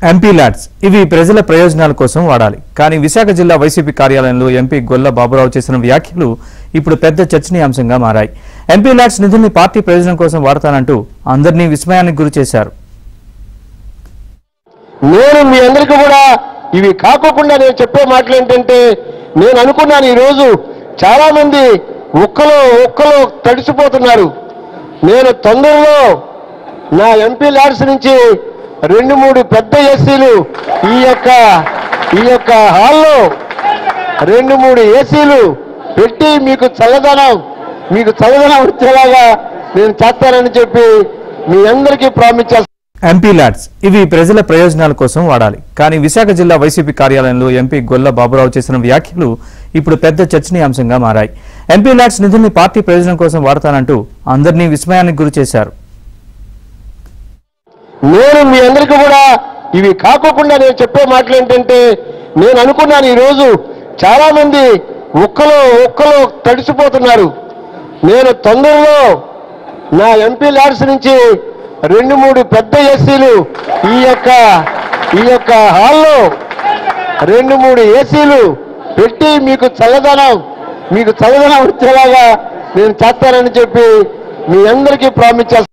MP LADS ఇవి ప్రజల ప్రయోజనాల కోసం వాడాలి. కానీ విశాఖ జిల్లా వైసీపీ కార్యాలయంలో ఎంపీ గొల్ల బాబురావు చేసిన వ్యాఖ్యలు ఇప్పుడు పెద్ద చర్చనీయాంశంగా మారాయి. ఎంపీ ల్యాడ్స్ నిధుల్ని పార్టీ ప్రయోజనం కోసం వాడతానంటూ అందరినీ విస్మయానికి గురి చేశారు. నేను మీ అందరికీ కూడా ఇవి కాకోకుండా నేను చెప్పే మాటలు ఏంటంటే, నేను అనుకున్నాను ఈరోజు చాలా మంది ఒక్కలో తడిసిపోతున్నారు. నేను తొందరలో నా ఎంపీ ల్యాడ్స్ నుంచి 2-3 పెద్ద ఏసీలు ఈ యొక్క హాల్లో 2-3 ఏసీలు పెట్టి మీకు చల్లదనం వచ్చేలాగా నేను చేస్తానని చెప్పి మీ అందరికీ ప్రామిస్ చేస్తాను. ఎంపీ ల్యాడ్స్ ఇవి ప్రజల ప్రయోజనాల కోసం వాడాలి. కానీ విశాఖ జిల్లా వైసీపీ కార్యాలయంలో ఎంపీ గొల్ల బాబురావు చేసిన వ్యాఖ్యలు ఇప్పుడు పెద్ద చర్చనీయాంశంగా మారాయి. ఎంపీ ల్యాడ్స్ నిధుల్ని పార్టీ ప్రయోజనం కోసం వాడతానంటూ అందరినీ విస్మయానికి గురి చేశారు. నేను మీ అందరికీ కూడా ఇవి కాకోకుండా నేను చెప్పే మాటలు ఏంటంటే, నేను అనుకున్నాను ఈరోజు చాలా మంది ఒక్కలో తడిసిపోతున్నారు. నేను తొందరలో నా ఎంపీ ల్యాడ్స్ నుంచి 2-3 పెద్ద ఏసీలు ఈ యొక్క హాల్లో 2-3 ఏసీలు పెట్టి మీకు చల్లదనం వచ్చేలాగా నేను చేస్తానని చెప్పి మీ అందరికీ ప్రామిస్ చేస్తాను.